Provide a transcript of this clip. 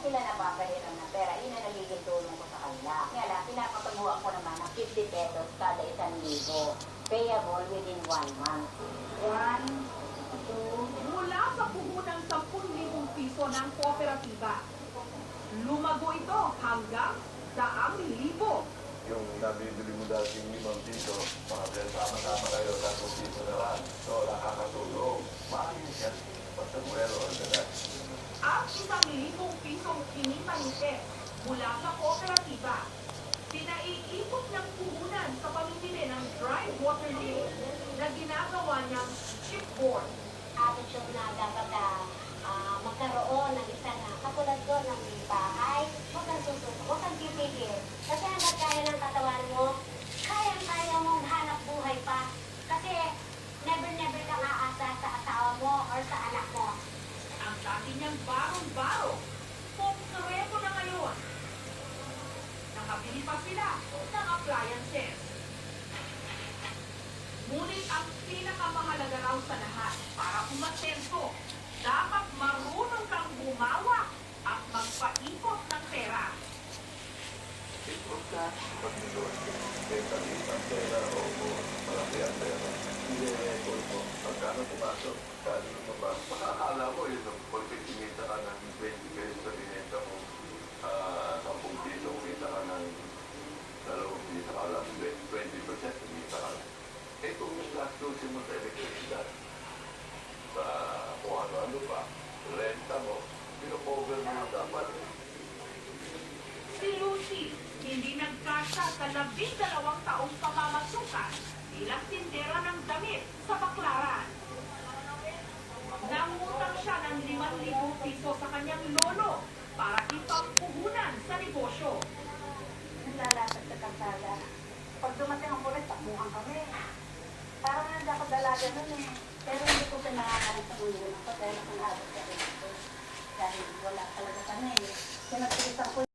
sila napapahiram ng pera, yun ang nagiging tulong ko sa kanila. Kaya lang, pinapataguan ko naman ng 50 pesos kada 1,000, payable within 1 month. 1, 2, Mula sa puhunang 10,000 piso ng kooperatiba, lumago ito hanggang 100,000. Yung nabibili mo dating 5 piso, mga sama-sama kayo, 10 piso na lang. So, nakakatulong. Maayos yan. Basta meron na. At 1,000 pisong kinita ni Tess mula sa kooperatiba, pinaiikot niyang puhunan sa pamimili ng dry water lake na ginagawa niyang chipboard. Attitude na dapat magkaroon ng isa na katulad ko ng bahay, huwag kang susuko, huwag kang titigil. Kasi hanggang kaya ng katawan mo, kaya mong hanap buhay pa. Kasi never kang aasa sa asawa mo or sa anak mo. Ang dati niyang barong-baro, pokreto na ngayon. Nakabili pa sila ng appliances. Ngunit ang pinakamahalaga raw sa lahat para umasenso, dapat marunong kang bumawa at magpaikot ng pera. Ikot ka. Pag nito, maliit ang pera o malaki ang pera. Hindi i-record mo. Pagkano pumasok, kano lumabas. Makakala mo yun, pag pinita ka ng 20 pesos sa binenta mo, 10 piso, kumita ka ng 2 piso, alam, 20% kumita ka. Eh kung yung gastusin mo sa elektrisidad, sa kung ano-ano pa, renta mo, pinocover mo na dapat. Si Lucy, hindi nagkasya sa 12 taong pamamasukan bilang tindera ng damit sa Baclaran. Nangutang siya ng 5,000 piso sa kanyang lolo para ipampuhunan sa negosyo. naglalapit sa kalsada. Pag dumating ang pulis, takbuhan kami. Parang nga dapat dalaga nun eh. Pero hindi ko pinangangalit sa ulo ako dahil akong habit sa rin. Dahil wala talaga kami. Pinagpilitan ko